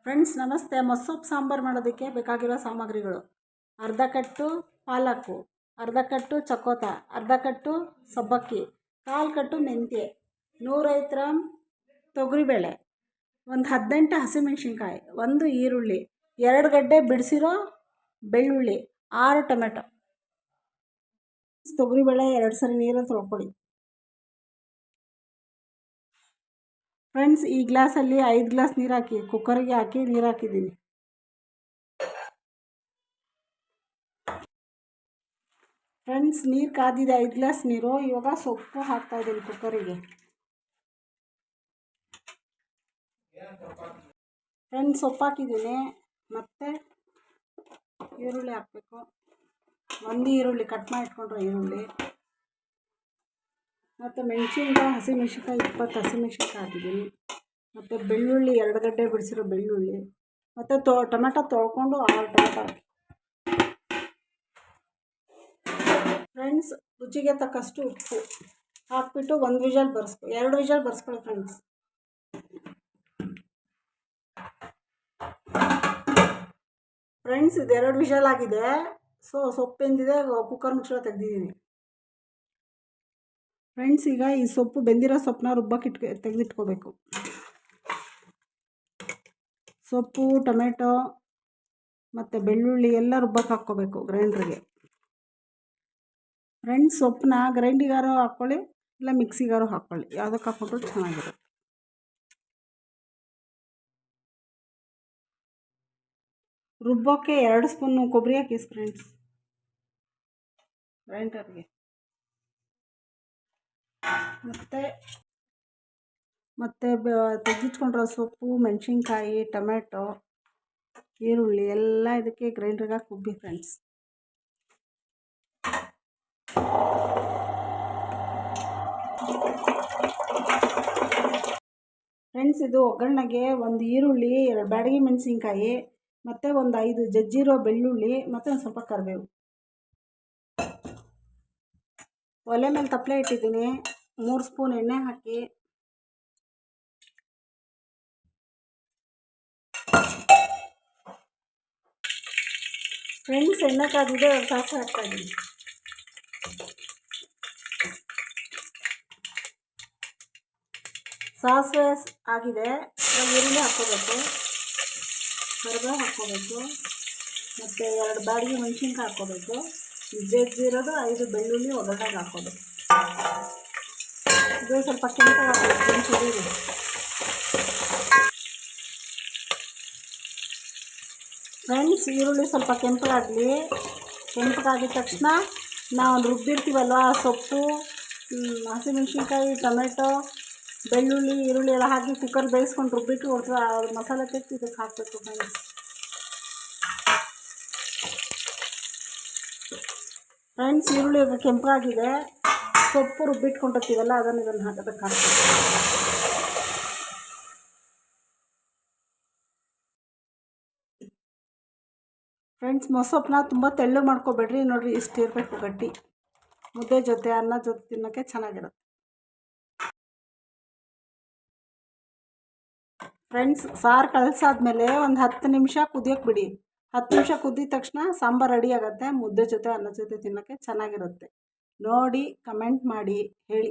Friends ನಮಸ್ತೆ. ಮೊಸೊಪ್ಪು ಸಾಂಬಾರು ಮಾಡೋದಕ್ಕೆ ಬೇಕಾಗಿರೋ ಸಾಮಗ್ರಿಗಳು: ಅರ್ಧ ಕಟ್ಟು ಪಾಲಕ್ಕು, ಅರ್ಧ ಕಟ್ಟು ಚಕೋತ, ಅರ್ಧ ಕಟ್ಟು ಸಬ್ಬಕ್ಕಿ, ಕಾಲು ಕಟ್ಟು ಮೆಂತ್ಯ, 150 ಗ್ರಾಮ್ ತೊಗರಿಬೇಳೆ, ಒಂದು 18 ಹಸಿಮೆಣ್ಸಿನ್ಕಾಯಿ, 1 ಈರುಳ್ಳಿ, 2 ಗಡ್ಡೆ ಬಿಡಿಸಿರೋ ಬೆಳ್ಳುಳ್ಳಿ, 6 ಟೊಮೆಟೊ. ತೊಗರಿಬೇಳೆ 2 ಸರಿ ನೀರಲ್ಲಿ ತೊಳ್ಕೊಳ್ಳಿ. ಫ್ರೆಂಡ್ಸ್, ಈ ಗ್ಲಾಸಲ್ಲಿ 5 ಗ್ಲಾಸ್ ನೀರು ಹಾಕಿ ಕುಕ್ಕರಿಗೆ ಹಾಕಿ ನೀರು ಹಾಕಿದ್ದೀನಿ. ಫ್ರೆಂಡ್ಸ್, ನೀರು ಕಾದಿದೆ, 5 ಗ್ಲಾಸ್ ನೀರು. ಇವಾಗ ಸೊಪ್ಪು ಹಾಕ್ತಾಯಿದ್ದೀನಿ ಕುಕ್ಕರಿಗೆ. ಫ್ರೆಂಡ್ಸ್, ಸೊಪ್ಪು ಹಾಕಿದ್ದೀನಿ. ಮತ್ತು ಈರುಳ್ಳಿ ಹಾಕಬೇಕು. 1 ಈರುಳ್ಳಿ ಕಟ್ ಮಾಡಿ ಇಟ್ಕೊಂಡ್ರೆ ಈರುಳ್ಳಿ, ಮತ್ತು ಮೆಣಸಿನ್ಕಾಯಿ, ಹಸಿಮೆಣ್ಸಿನ್ಕಾಯಿ 20 ಹಸಿಮೆಣ್ಸಿನ್ಕಾಯಿ ಹಾಕಿದ್ದೀನಿ. ಮತ್ತು ಬೆಳ್ಳುಳ್ಳಿ 2 ಗಡ್ಡೆ ಬಿಡಿಸಿರೋ ಬೆಳ್ಳುಳ್ಳಿ, ಮತ್ತು ಟೊಮೆಟೊ ತೊಳ್ಕೊಂಡು 6 ಟೊಮೆಟೊ ಹಾಕಿ. ಫ್ರೆಂಡ್ಸ್, ರುಚಿಗೆ ತಕ್ಕಷ್ಟು ಉಪ್ಪು ಹಾಕ್ಬಿಟ್ಟು 1 ವಿಷಲ್ 2 ವಿಷಲ್ ಬರ್ಸ್ಕೊಳ್ಳಿ. ಫ್ರೆಂಡ್ಸ್, ಇದು 2 ವಿಷಲ್ ಆಗಿದೆ. ಸೊಪ್ಪು ಬೆಂದಿದೆ, ಕುಕ್ಕರ್ ಮುಚ್ಚಳ ತೆಗೆದಿದ್ದೀನಿ. ಫ್ರೆಂಡ್ಸ್, ಈಗ ಈ ಸೊಪ್ಪು ಬೆಂದಿರೋ ಸೊಪ್ಪನ್ನ ರುಬ್ಬಕ್ಕೆ ತೆಗೆದಿಟ್ಕೋಬೇಕು. ಸೊಪ್ಪು, ಟೊಮೆಟೊ ಮತ್ತು ಬೆಳ್ಳುಳ್ಳಿ ಎಲ್ಲ ರುಬ್ಬಕ್ಕೆ ಹಾಕ್ಕೋಬೇಕು ಗ್ರೈಂಡ್ರಿಗೆ. ಫ್ರೆಂಡ್ಸ್, ಸೊಪ್ಪನ್ನ ಗ್ರೈಂಡಿಗಾರು ಹಾಕ್ಕೊಳ್ಳಿ, ಇಲ್ಲ ಮಿಕ್ಸಿಗಾರು ಹಾಕ್ಕೊಳ್ಳಿ, ಯಾವುದಕ್ಕೆ ಹಾಕ್ಕೊಂಡ್ರು ಚೆನ್ನಾಗಿರುತ್ತೆ. ರುಬ್ಬೋಕ್ಕೆ 2 ಸ್ಪೂನು ಕೊಬ್ಬರಿ ಹಾಕಿ ಫ್ರೆಂಡ್ಸ್ ಗ್ರೈಂಡರ್ಗೆ. ಮತ್ತು ತೆಗೆದಿಟ್ಕೊಂಡಿರೋ ಸೊಪ್ಪು, ಮೆಣಸಿನ್ಕಾಯಿ, ಟೊಮೆಟೊ, ಈರುಳ್ಳಿ ಎಲ್ಲ ಇದಕ್ಕೆ ಗ್ರೈಂಡ್ರಿಗೆ ಹಾಕಿ ರುಬ್ಬಿ ಫ್ರೆಂಡ್ಸ್. ಫ್ರೆಂಡ್ಸ್, ಇದು ಒಗ್ಗರಣೆಗೆ 1 ಈರುಳ್ಳಿ, 2 ಬ್ಯಾಡಗಿ ಮೆಣಸಿನ್ಕಾಯಿ, ಮತ್ತು ಒಂದು 5 ಜಜ್ಜಿರೋ ಬೆಳ್ಳುಳ್ಳಿ, ಮತ್ತು ಒಂದು ಸ್ವಲ್ಪ ಕರಿಬೇವು. ಒಲೆ ಮೇಲೆ ತಪ್ಪಲೆ ಇಟ್ಟಿದ್ದೀನಿ. 3 ಸ್ಪೂನ್ ಎಣ್ಣೆ ಹಾಕಿ ಫ್ರೆಂಡ್ಸ್, ಎಣ್ಣೆ ಕಾದಿದೆ, ಸಾಸಿವೆ ಹಾಕ್ತಾಯಿದ್ದೀನಿ. ಸಾಸಿವೆ ಆಗಿದೆ, ಈರುಳ್ಳಿ ಹಾಕ್ಕೋಬೇಕು, ಕರಿಬೇವು ಹಾಕ್ಕೋಬೇಕು, ಮತ್ತು 2 ಬ್ಯಾಡಗಿ ಮೆಣಸಿನ್ಕಾಯಿ ಹಾಕ್ಕೋಬೇಕು, ಜಜ್ಜಿರೋದು 5 ಬೆಳ್ಳುಳ್ಳಿ ಒಗ್ಗರಣೆಗೆ ಹಾಕ್ಕೋಬೇಕು. ಇದು ಸ್ವಲ್ಪ ಕೆಂಪಗಾಗಬೇಕು. ಫ್ರೆಂಡ್ಸ್, ಈರುಳ್ಳಿ ಸ್ವಲ್ಪ ಕೆಂಪಗಾಗಲಿ. ಕೆಂಪಗಾಗಿದ ತಕ್ಷಣ ನಾವು ರುಬ್ಬಿರ್ತೀವಲ್ವ ಸೊಪ್ಪು, ಹಸಿಮೆಣ್ಸಿನ್ಕಾಯಿ, ಟೊಮೆಟೊ, ಬೆಳ್ಳುಳ್ಳಿ, ಈರುಳ್ಳಿ ಎಲ್ಲ ಹಾಕಿ ಕುಕ್ಕರ್ ಬೇಯಿಸ್ಕೊಂಡು ರುಬ್ಬಿಟ್ಟು ಮಸಾಲೆ ತೆಗೆದು ಇದಕ್ಕೆ ಹಾಕಬೇಕು. ಫ್ರೆಂಡ್ಸ್, ಈರುಳ್ಳಿ ಕೆಂಪಗಾಗಿದೆ. ಸೊಪ್ಪು ರುಬ್ಬಿಟ್ಕೊಂಡಿರ್ತೀವಲ್ಲ ಇದನ್ನು ಹಾಕೋದಕ್ಕೆ ಹಾಕ್ಬೇಕು. ಫ್ರೆಂಡ್ಸ್, ಮೊಸಪ್ಪನ್ನ ತುಂಬ ತೆಳ್ಳಗೆ ಮಾಡ್ಕೊಬೇಡ್ರಿ. ನೋಡಿರಿ, ಇಷ್ಟು ಇರಬೇಕು ಗಟ್ಟಿ. ಮುದ್ದೆ ಜೊತೆ, ಅನ್ನ ಜೊತೆ ತಿನ್ನೋಕ್ಕೆ ಚೆನ್ನಾಗಿರುತ್ತೆ. ಫ್ರೆಂಡ್ಸ್, ಸಾರು ಕಲಸಾದ್ಮೇಲೆ ಒಂದು 10 ನಿಮಿಷ ಕುದಿಯೋಕ್ಕೆ ಬಿಡಿ. 10 ನಿಮಿಷ ಕುದ್ದಿದ ತಕ್ಷಣ ಸಾಂಬಾರು ರೆಡಿ ಆಗುತ್ತೆ. ಮುದ್ದೆ ಜೊತೆ, ಅನ್ನ ಜೊತೆ ತಿನ್ನೋಕ್ಕೆ ಚೆನ್ನಾಗಿರುತ್ತೆ. ನೋಡಿ, ಕಮೆಂಟ್ ಮಾಡಿ ಹೇಳಿ.